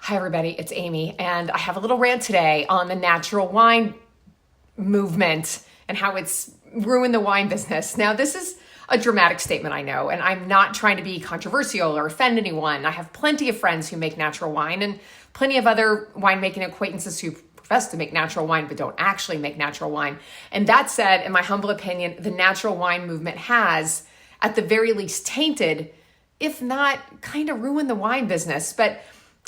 Hi everybody, it's Amy, and I have a little rant today on the natural wine movement and how it's ruined the wine business. Now, this is a dramatic statement, I know, and I'm not trying to be controversial or offend anyone. I have plenty of friends who make natural wine and plenty of other winemaking acquaintances who profess to make natural wine but don't actually make natural wine. And that said, in my humble opinion, the natural wine movement has, at the very least, tainted, if not kind of ruined the wine business. But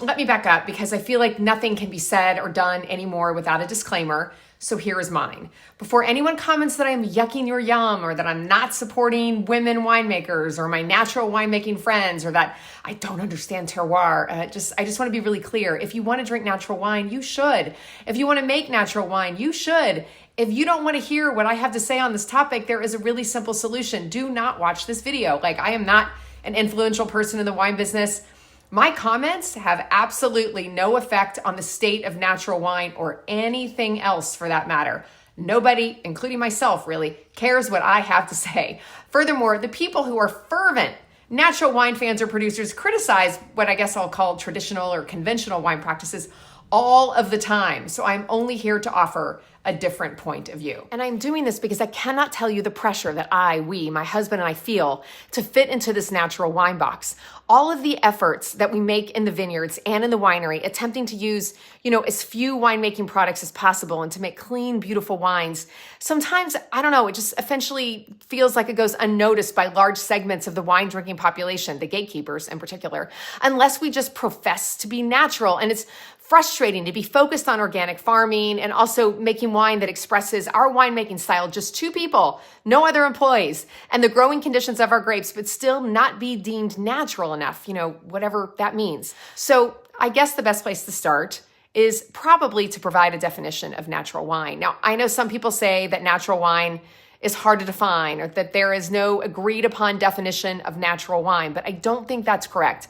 let me back up because I feel like nothing can be said or done anymore without a disclaimer. So here is mine. Before anyone comments that I'm yucking your yum or that I'm not supporting women winemakers or my natural winemaking friends or that I don't understand terroir, I just want to be really clear. If you want to drink natural wine, you should. If you want to make natural wine, you should. If you don't want to hear what I have to say on this topic, there is a really simple solution. Do not watch this video. I am not an influential person in the wine business. My comments have absolutely no effect on the state of natural wine or anything else for that matter. Nobody, including myself really, cares what I have to say. Furthermore, the people who are fervent natural wine fans or producers criticize what I guess I'll call traditional or conventional wine practices all of the time. So I'm only here to offer a different point of view. And I'm doing this because I cannot tell you the pressure that my husband and I feel to fit into this natural wine box. All of the efforts that we make in the vineyards and in the winery, attempting to use, as few winemaking products as possible and to make clean, beautiful wines. Sometimes, it just eventually feels like it goes unnoticed by large segments of the wine drinking population, the gatekeepers in particular, unless we just profess to be natural. And it's frustrating to be focused on organic farming and also making wine that expresses our winemaking style, just two people, no other employees, and the growing conditions of our grapes, but still not be deemed natural enough, whatever that means. So I guess the best place to start is probably to provide a definition of natural wine. Now, I know some people say that natural wine is hard to define or that there is no agreed upon definition of natural wine, but I don't think that's correct.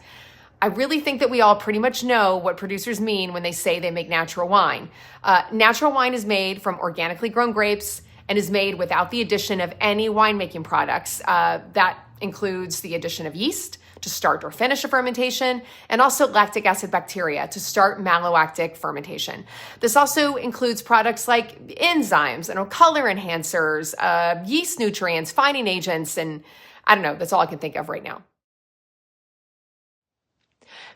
I really think that we all pretty much know what producers mean when they say they make natural wine. Natural wine is made from organically grown grapes and is made without the addition of any winemaking products. That includes the addition of yeast to start or finish a fermentation, and also lactic acid bacteria to start malolactic fermentation. This also includes products like enzymes and color enhancers, yeast nutrients, fining agents, and that's all I can think of right now.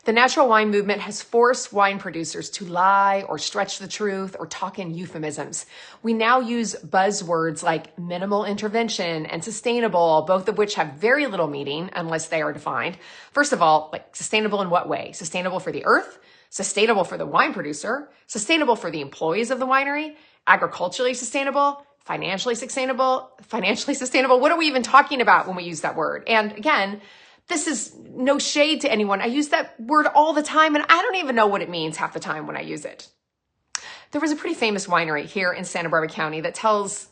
The natural wine movement has forced wine producers to lie or stretch the truth or talk in euphemisms. We now use buzzwords like minimal intervention and sustainable, both of which have very little meaning unless they are defined. First of all, sustainable in what way? Sustainable for the earth, sustainable for the wine producer, sustainable for the employees of the winery, agriculturally sustainable, financially sustainable. What are we even talking about when we use that word? And again, this is no shade to anyone. I use that word all the time, and I don't even know what it means half the time when I use it. There was a pretty famous winery here in Santa Barbara County that tells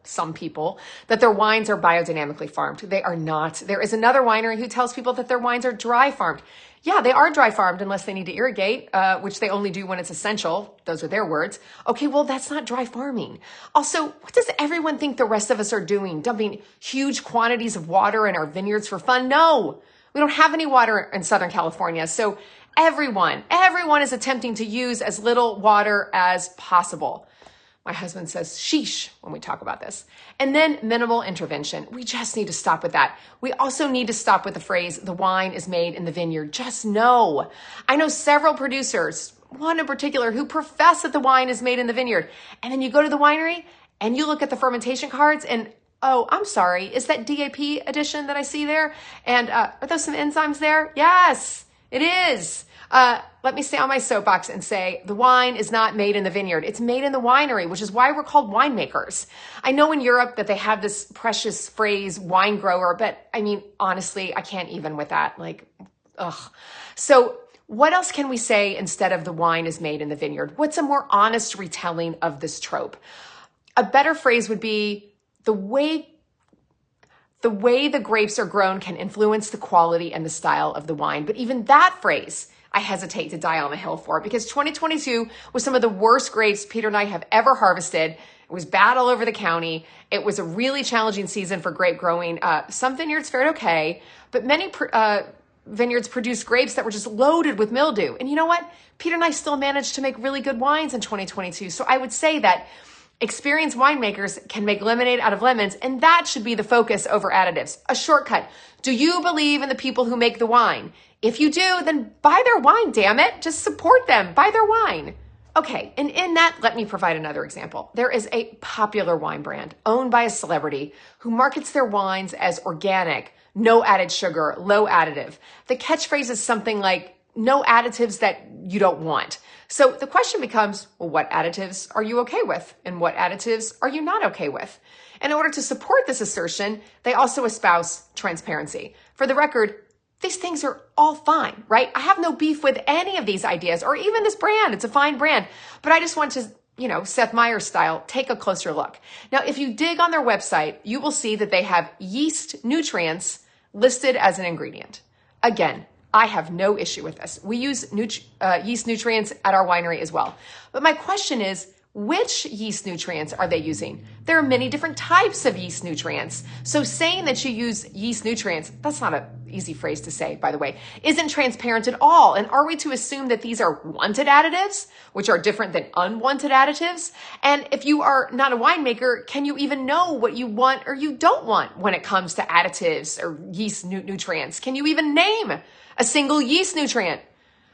some people, that their wines are biodynamically farmed. They are not. There is another winery who tells people that their wines are dry farmed. Yeah, they are dry farmed unless they need to irrigate, which they only do when it's essential. Those are their words. Okay, well, that's not dry farming. Also, what does everyone think the rest of us are doing? Dumping huge quantities of water in our vineyards for fun? No, we don't have any water in Southern California. So everyone is attempting to use as little water as possible. My husband says, sheesh, when we talk about this. And then minimal intervention. We just need to stop with that. We also need to stop with the phrase, the wine is made in the vineyard. Just know. I know several producers, one in particular, who profess that the wine is made in the vineyard. And then you go to the winery and you look at the fermentation cards and, oh, I'm sorry, is that DAP addition that I see there? And are those some enzymes there? Yes, it is. Let me stay on my soapbox and say the wine is not made in the vineyard. It's made in the winery, which is why we're called winemakers. I know in Europe that they have this precious phrase wine grower, but honestly, I can't even with that. So what else can we say instead of the wine is made in the vineyard? What's a more honest retelling of this trope? A better phrase would be the way the grapes are grown can influence the quality and the style of the wine. But even that phrase, I hesitate to die on the hill for, because 2022 was some of the worst grapes Peter and I have ever harvested. It was bad all over the county. It was a really challenging season for grape growing. Some vineyards fared okay, but many vineyards produced grapes that were just loaded with mildew. And you know what? Peter and I still managed to make really good wines in 2022. So I would say that experienced winemakers can make lemonade out of lemons, and that should be the focus over additives. A shortcut. Do you believe in the people who make the wine? If you do, then buy their wine, damn it. Just support them. Buy their wine. Okay, and in that, let me provide another example. There is a popular wine brand owned by a celebrity who markets their wines as organic, no added sugar, low additive. The catchphrase is something like, no additives that you don't want. So the question becomes, well, what additives are you okay with? And what additives are you not okay with? In order to support this assertion, they also espouse transparency. For the record, these things are all fine, right? I have no beef with any of these ideas or even this brand. It's a fine brand. But I just want to, Seth Meyers style, take a closer look. Now, if you dig on their website, you will see that they have yeast nutrients listed as an ingredient. Again, I have no issue with this. We use yeast nutrients at our winery as well. But my question is, which yeast nutrients are they using? There are many different types of yeast nutrients. So saying that you use yeast nutrients, that's not an easy phrase to say, by the way, isn't transparent at all. And are we to assume that these are wanted additives, which are different than unwanted additives? And if you are not a winemaker, can you even know what you want or you don't want when it comes to additives or yeast nutrients? Can you even name a single yeast nutrient?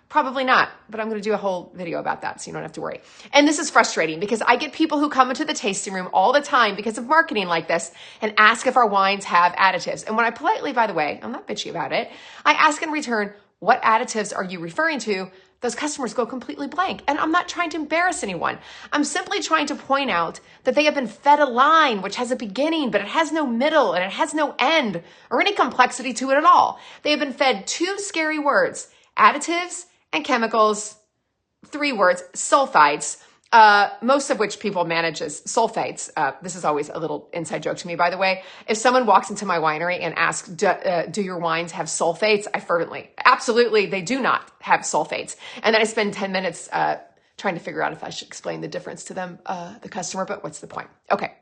Probably not, but I'm going to do a whole video about that so you don't have to worry. And this is frustrating because I get people who come into the tasting room all the time because of marketing like this and ask if our wines have additives. And when I politely, by the way, I'm not bitchy about it, I ask in return, what additives are you referring to? Those customers go completely blank. And I'm not trying to embarrass anyone. I'm simply trying to point out that they have been fed a line which has a beginning, but it has no middle and it has no end or any complexity to it at all. They have been fed two scary words, additives and chemicals, 3 words, sulfites, most of which people manage as sulfates. This is always a little inside joke to me, by the way. If someone walks into my winery and asks, do your wines have sulfates? I fervently, absolutely, they do not have sulfates. And then I spend 10 minutes trying to figure out if I should explain the difference to them, the customer, but what's the point? Okay.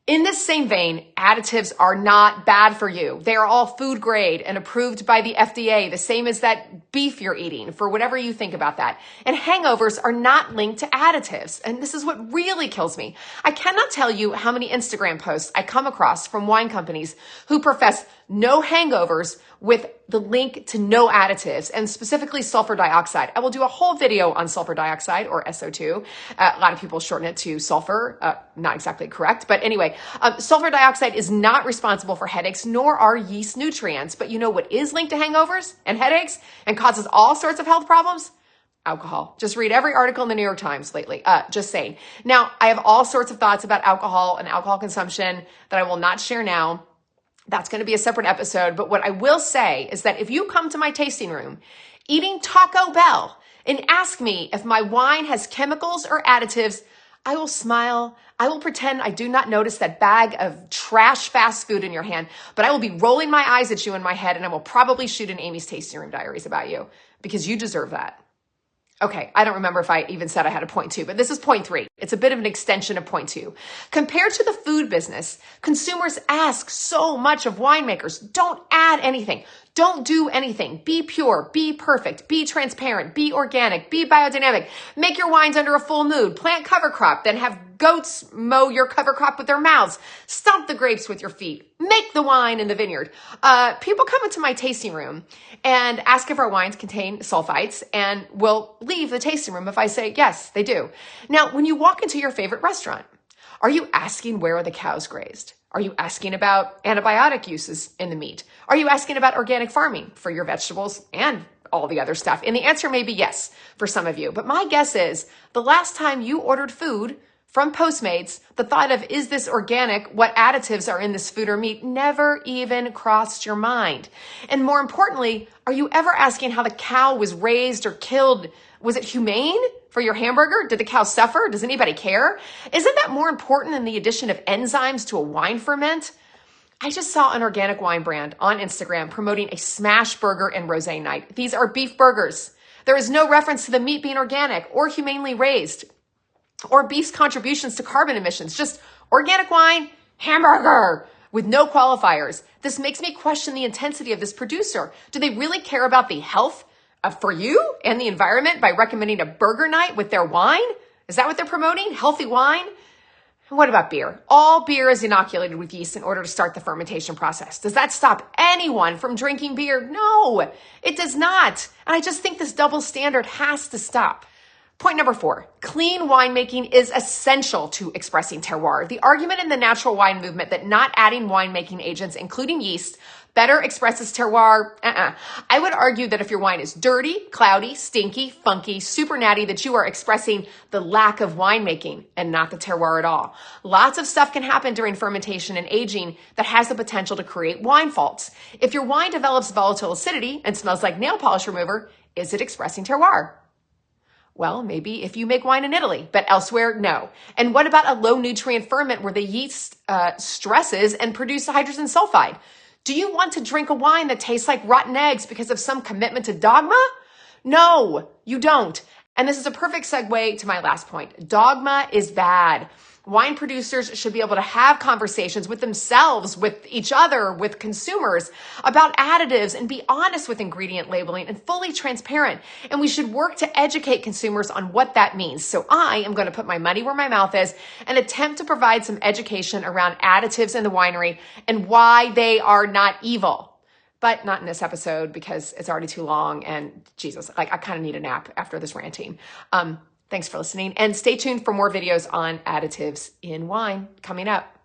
In this same vein, additives are not bad for you. They are all food grade and approved by the FDA, the same as that beef you're eating, for whatever you think about that. And hangovers are not linked to additives. And this is what really kills me. I cannot tell you how many Instagram posts I come across from wine companies who profess no hangovers with the link to no additives, and specifically sulfur dioxide. I will do a whole video on sulfur dioxide, or SO2. A lot of people shorten it to sulfur. Not exactly correct, but anyway, sulfur dioxide is not responsible for headaches, nor are yeast nutrients. But you know what is linked to hangovers and headaches and causes all sorts of health problems? Alcohol. Just read every article in the New York Times lately. Just saying. Now, I have all sorts of thoughts about alcohol and alcohol consumption that I will not share now. That's going to be a separate episode. But what I will say is that if you come to my tasting room eating Taco Bell and ask me if my wine has chemicals or additives, I will smile. I will pretend I do not notice that bag of trash fast food in your hand, but I will be rolling my eyes at you in my head, and I will probably shoot an Amy's Tasting Room Diaries about you because you deserve that. Okay, I don't remember if I even said I had a point 2, but this is point 3. It's a bit of an extension of point 2. Compared to the food business, consumers ask so much of winemakers. Don't add anything. Don't do anything. Be pure, be perfect, be transparent, be organic, be biodynamic. Make your wines under a full moon. Plant cover crop, then have goats mow your cover crop with their mouths. Stomp the grapes with your feet. Make the wine in the vineyard. People come into my tasting room and ask if our wines contain sulfites and will leave the tasting room if I say, yes, they do. Now, when you walk into your favorite restaurant, are you asking where the cows grazed? Are you asking about antibiotic uses in the meat? Are you asking about organic farming for your vegetables and all the other stuff? And the answer may be yes for some of you. But my guess is the last time you ordered food from Postmates, the thought of, is this organic? What additives are in this food or meat never even crossed your mind. And more importantly, are you ever asking how the cow was raised or killed? Was it humane for your hamburger? Did the cow suffer? Does anybody care? Isn't that more important than the addition of enzymes to a wine ferment? I just saw an organic wine brand on Instagram promoting a smash burger and rosé night. These are beef burgers. There is no reference to the meat being organic or humanely raised or beef's contributions to carbon emissions. Just organic wine, hamburger with no qualifiers. This makes me question the intensity of this producer. Do they really care about the health for you and the environment by recommending a burger night with their wine? Is that what they're promoting? Healthy wine? And what about beer? All beer is inoculated with yeast in order to start the fermentation process. Does that stop anyone from drinking beer? No, it does not. And I just think this double standard has to stop. Point number 4, clean winemaking is essential to expressing terroir. The argument in the natural wine movement that not adding winemaking agents, including yeast, better expresses terroir, I would argue that if your wine is dirty, cloudy, stinky, funky, super natty, that you are expressing the lack of winemaking and not the terroir at all. Lots of stuff can happen during fermentation and aging that has the potential to create wine faults. If your wine develops volatile acidity and smells like nail polish remover, is it expressing terroir? Well, maybe if you make wine in Italy, but elsewhere, no. And what about a low nutrient ferment where the yeast stresses and produces hydrogen sulfide? Do you want to drink a wine that tastes like rotten eggs because of some commitment to dogma? No, you don't. And this is a perfect segue to my last point. Dogma is bad. Wine producers should be able to have conversations with themselves, with each other, with consumers about additives and be honest with ingredient labeling and fully transparent. And we should work to educate consumers on what that means. So I am going to put my money where my mouth is and attempt to provide some education around additives in the winery and why they are not evil. But not in this episode because it's already too long and Jesus, I kind of need a nap after this ranting. Thanks for listening and stay tuned for more videos on additives in wine coming up.